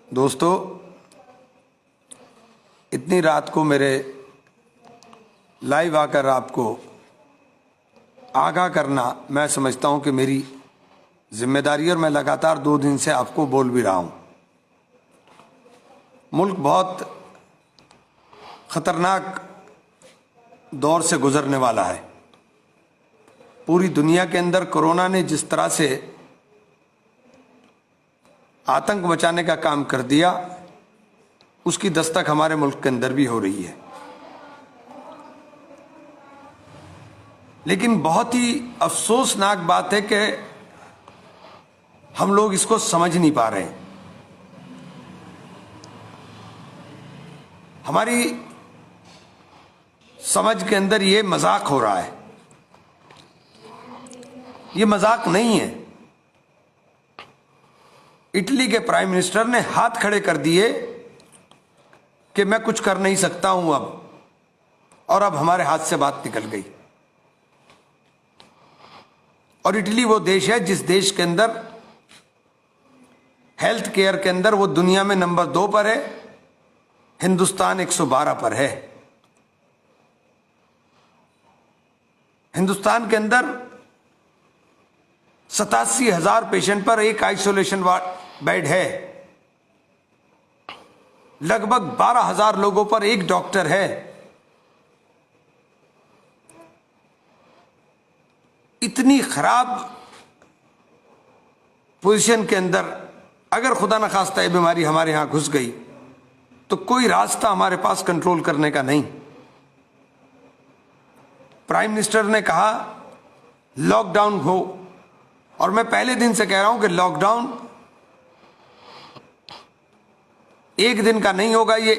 दोस्तों, इतनी रात को मेरे लाइव आकर आपको आगाह करना मैं समझता हूं कि मेरी जिम्मेदारी, और मैं लगातार 2 दिन से आपको बोल भी रहा हूं। मुल्क बहुत खतरनाक दौर से गुजरने वाला है। पूरी दुनिया के अंदर कोरोना ने जिस तरह से आतंक मचाने का काम कर दिया, उसकी दस्तक हमारे मुल्क के अंदर भी हो रही है। लेकिन बहुत ही अफसोसनाक बात है कि हम लोग इसको समझ नहीं पा रहे हैं। हमारी समझ के अंदर ये मजाक हो रहा है। ये मजाक नहीं है। इटली के प्राइम मिनिस्टर ने हाथ खड़े कर दिए कि मैं कुछ कर नहीं सकता हूं अब, और अब हमारे हाथ से बात निकल गई। और इटली वो देश है जिस देश के अंदर हेल्थ केयर के अंदर वो दुनिया में नंबर 2 पर है। हिंदुस्तान 112 पर है। हिंदुस्तान के अंदर 87,000 पेशेंट पर एक आइसोलेशन बेड है। लगभग 12,000 लोगों पर एक डॉक्टर है। इतनी खराब पोजीशन के अंदर अगर खुदा न खास्ता ये बीमारी हमारे यहां घुस गई तो कोई रास्ता हमारे पास कंट्रोल करने का नहीं। प्राइम मिनिस्टर ने कहा लॉकडाउन हो, और मैं पहले दिन से कह रहा हूं कि लॉकडाउन एक दिन का नहीं होगा। ये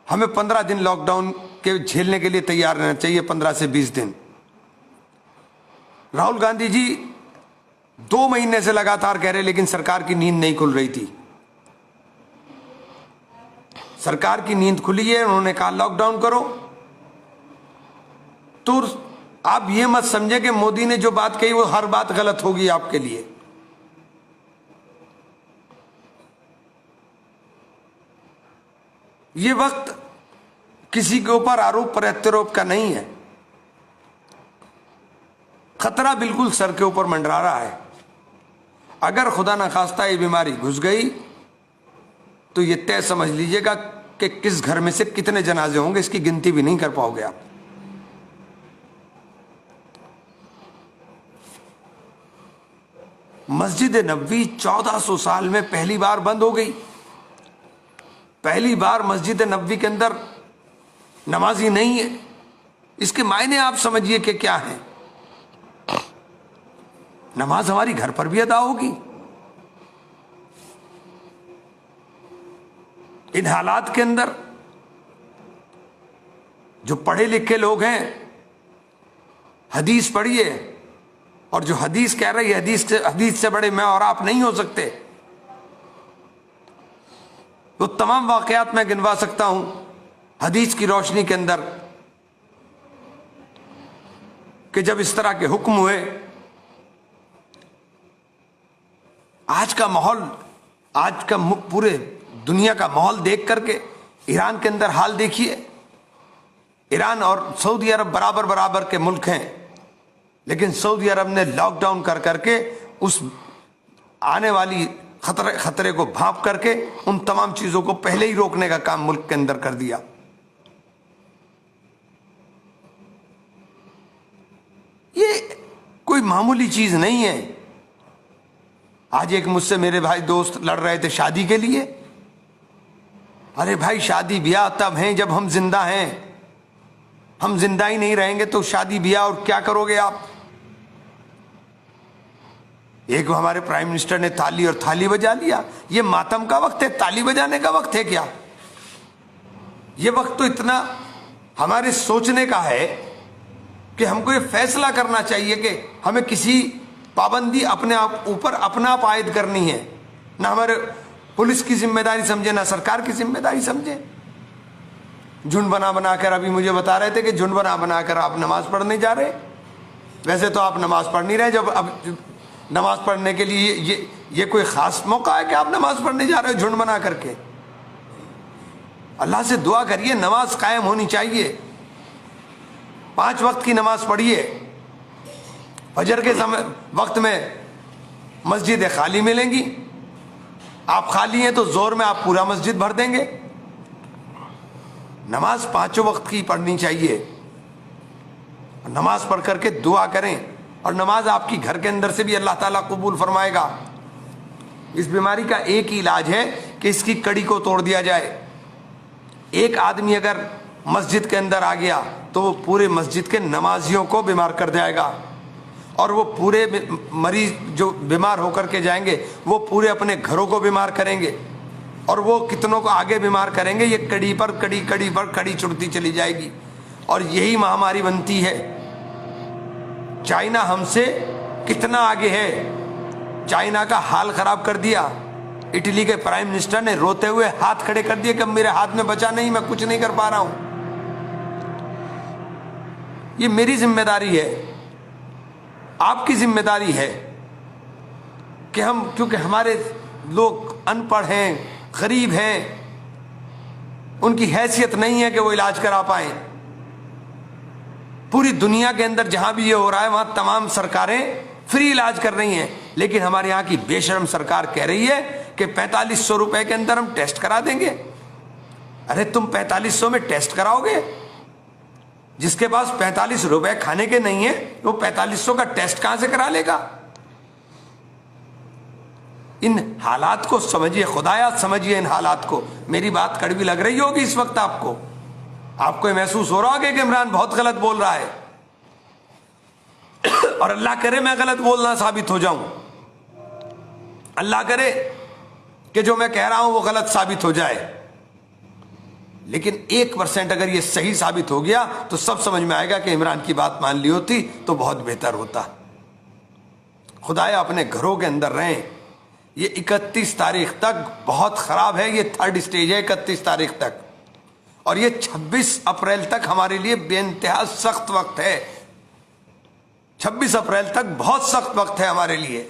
हमें 15 दिन लॉकडाउन के झेलने के लिए तैयार रहना चाहिए, 15 से 20 दिन। राहुल गांधी जी 2 महीने से लगातार कह रहे, लेकिन सरकार की नींद नहीं खुल रही थी। सरकार की नींद खुली है, उन्होंने कहा लॉकडाउन करो। तो आप ये मत समझे कि मोदी ने जो बात कही वो हर बात गलत होगी आपके लिए। ये वक्त किसी के ऊपर आरोप प्रत्यारोप का नहीं है। खतरा बिल्कुल सर के ऊपर मंडरा रहा है। अगर खुदा न खास्ता ये बीमारी घुस गई तो ये तय समझ लीजिएगा कि किस घर में से कितने जनाजे होंगे, इसकी गिनती भी नहीं कर पाओगे आप। मस्जिद नबवी 1400 साल में पहली बार बंद हो गई। पहली बार मस्जिद नबवी के अंदर नमाजी नहीं है। इसके मायने आप समझिए कि क्या है। नमाज हमारी घर पर भी अदा होगी। इन हालात के अंदर जो पढ़े लिखे लोग हैं, हदीस पढ़िए, और जो हदीस कह रही है, हदीस से बड़े मैं और आप नहीं हो सकते। वो तमाम वाकयात मैं गिनवा सकता हूं हदीस की रोशनी के अंदर कि जब इस तरह के हुक्म हुए। आज का माहौल, आज का पूरे दुनिया का माहौल देख करके ईरान के अंदर हाल देखिए। ईरान और सऊदी अरब बराबर बराबर के मुल्क हैं, लेकिन सऊदी अरब ने लॉकडाउन कर करके उस आने वाली खतरे को भांप करके उन तमाम चीजों को पहले ही रोकने का काम मुल्क के अंदर कर दिया। ये कोई मामूली चीज नहीं है। आज एक मुझसे मेरे भाई दोस्त लड़ रहे थे शादी के लिए। अरे भाई, शादी ब्याह तब हैं जब हम जिंदा हैं। हम जिंदा ही नहीं रहेंगे तो शादी ब्याह और क्या करोगे आप। एक हमारे प्राइम मिनिस्टर ने ताली और थाली बजा लिया। ये मातम का वक्त है, ताली बजाने का वक्त है क्या? ये वक्त तो इतना हमारे सोचने का है कि हमको ये फैसला करना चाहिए कि हमें किसी पाबंदी अपने आप ऊपर अपना आप आयद करनी है। ना हमारे पुलिस की जिम्मेदारी समझे, ना सरकार की जिम्मेदारी समझे। झुंड बना बनाकर अभी मुझे बता रहे थे कि झुंड बना बनाकर आप नमाज पढ़ने जा रहे। वैसे तो आप नमाज पढ़ नहीं रहे। जब अब नमाज पढ़ने के लिए ये कोई खास मौका है कि आप नमाज पढ़ने जा रहे हो झुंड बना करके? अल्लाह से दुआ करिए, नमाज कायम होनी चाहिए। 5 वक्त की नमाज पढ़िए। फजर के समय वक्त में मस्जिदें खाली मिलेंगी। आप खाली हैं तो जोर में आप पूरा मस्जिद भर देंगे। नमाज 5 वक्त की पढ़नी चाहिए। नमाज पढ़ करके दुआ करें, और नमाज आपकी घर के अंदर से भी अल्लाह ताला कबूल फरमाएगा। इस बीमारी का एक ही इलाज है कि इसकी कड़ी को तोड़ दिया जाए। एक आदमी अगर मस्जिद के अंदर आ गया तो वो पूरे मस्जिद के नमाजियों को बीमार कर जाएगा, और वो पूरे मरीज जो बीमार होकर के जाएंगे वो पूरे अपने घरों को बीमार करेंगे, और वो कितनों को आगे बीमार करेंगे। ये कड़ी पर कड़ी, कड़ी पर कड़ी चुड़ती चली जाएगी, और यही महामारी बनती है। चाइना हमसे कितना आगे है। चाइना का हाल खराब कर दिया। इटली के प्राइम मिनिस्टर ने रोते हुए हाथ खड़े कर दिए कि मेरे हाथ में बचा नहीं, मैं कुछ नहीं कर पा रहा हूं। ये मेरी जिम्मेदारी है, आपकी जिम्मेदारी है कि हम, क्योंकि हमारे लोग अनपढ़ हैं, गरीब हैं, उनकी हैसियत नहीं है कि वो इलाज करा पाए। पूरी दुनिया के अंदर जहां भी ये हो रहा है वहां तमाम सरकारें फ्री इलाज कर रही हैं, लेकिन हमारे यहां की बेशर्म सरकार कह रही है कि 4500 रुपए के अंदर हम टेस्ट करा देंगे। अरे तुम 4500 में टेस्ट कराओगे? जिसके पास 45 रुपए खाने के नहीं है वो 4500 का टेस्ट कहां से करा लेगा? इन हालात को समझिए, खुदाया समझिए इन हालात को। मेरी बात कड़वी लग रही होगी इस वक्त आपको महसूस हो रहा होगा कि इमरान बहुत गलत बोल रहा है, और अल्लाह करे मैं गलत बोलना साबित हो जाऊं। अल्लाह करे कि जो मैं कह रहा हूं वो गलत साबित हो जाए, लेकिन 1% अगर ये सही साबित हो गया तो सब समझ में आएगा कि इमरान की बात मान ली होती तो बहुत बेहतर होता। खुदाया अपने घरों के अंदर रहें। ये 31 तारीख तक बहुत खराब है। ये 3rd स्टेज है 31 तारीख तक, और ये 26 अप्रैल तक हमारे लिए बेइंतहा सख्त वक्त है। 26 अप्रैल तक बहुत सख्त वक्त है हमारे लिए।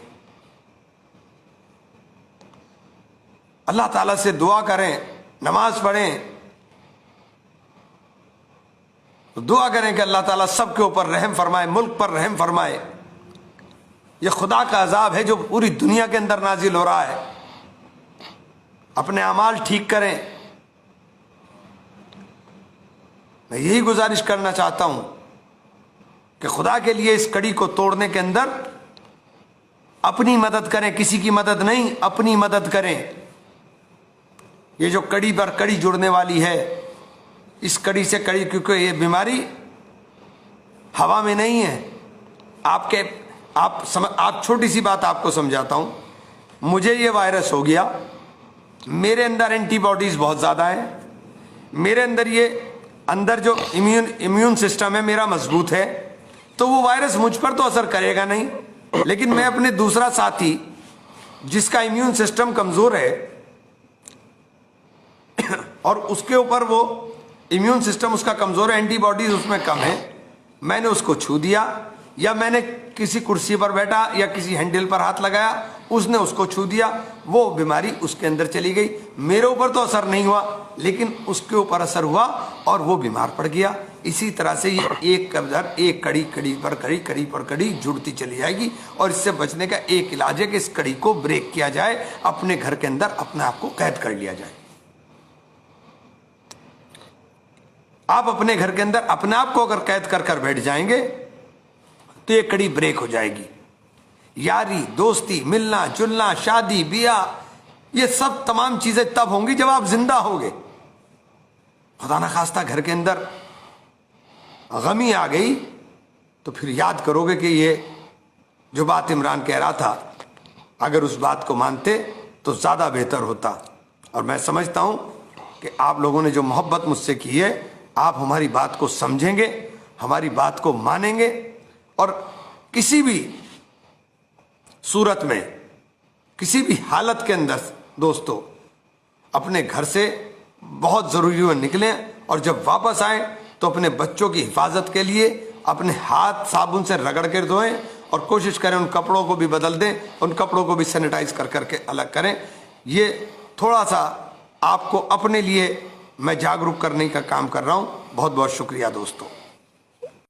अल्लाह ताला से दुआ करें, नमाज पढ़ें, तो दुआ करें कि अल्लाह ताला सबके ऊपर रहम फरमाए, मुल्क पर रहम फरमाए। ये खुदा का अजाब है जो पूरी दुनिया के अंदर नाजिल हो रहा है। अपने अमाल ठीक करें। मैं यही गुजारिश करना चाहता हूं कि खुदा के लिए इस कड़ी को तोड़ने के अंदर अपनी मदद करें, किसी की मदद नहीं, अपनी मदद करें। ये जो कड़ी पर कड़ी जुड़ने वाली है, इस कड़ी से कड़ी, क्योंकि ये बीमारी हवा में नहीं है। आप छोटी सी बात आपको समझाता हूं। मुझे ये वायरस हो गया, मेरे अंदर एंटीबॉडीज बहुत ज़्यादा है, मेरे अंदर ये अंदर जो इम्यून सिस्टम है मेरा मजबूत है, तो वो वायरस मुझ पर तो असर करेगा नहीं। लेकिन मैं अपने दूसरा साथी जिसका इम्यून सिस्टम कमज़ोर है और उसके ऊपर वो इम्यून सिस्टम उसका कमज़ोर है, एंटीबॉडीज उसमें कम है, मैंने उसको छू दिया, या मैंने किसी कुर्सी पर बैठा या किसी हैंडल पर हाथ लगाया, उसने उसको छू दिया, वो बीमारी उसके अंदर चली गई। मेरे ऊपर तो असर नहीं हुआ, लेकिन उसके ऊपर असर हुआ और वो बीमार पड़ गया। इसी तरह से ये एक कड़ी पर कड़ी जुड़ती चली जाएगी, और इससे बचने का एक इलाज है कि इस कड़ी को ब्रेक किया जाए, अपने घर के अंदर अपने आप को कैद कर लिया जाए। आप अपने घर के अंदर अपने आप को अगर कैद कर कर बैठ जाएंगे तो ये कड़ी ब्रेक हो जाएगी। यारी, दोस्ती, मिलना जुलना, शादी ब्याह, ये सब तमाम चीजें तब होंगी जब आप जिंदा होंगे। खुदा ना खास्ता घर के अंदर गमी आ गई तो फिर याद करोगे कि ये जो बात इमरान कह रहा था, अगर उस बात को मानते तो ज्यादा बेहतर होता। और मैं समझता हूं कि आप लोगों ने जो मोहब्बत मुझसे की है, आप हमारी बात को समझेंगे, हमारी बात को मानेंगे, और किसी भी सूरत में, किसी भी हालत के अंदर दोस्तों अपने घर से बहुत ज़रूरी हो निकलें, और जब वापस आए तो अपने बच्चों की हिफाजत के लिए अपने हाथ साबुन से रगड़ कर धोएं और कोशिश करें उन कपड़ों को भी बदल दें, उन कपड़ों को भी सैनिटाइज कर करके अलग करें। ये थोड़ा सा आपको अपने लिए मैं जागरूक करने का काम कर रहा हूं। बहुत बहुत शुक्रिया दोस्तों।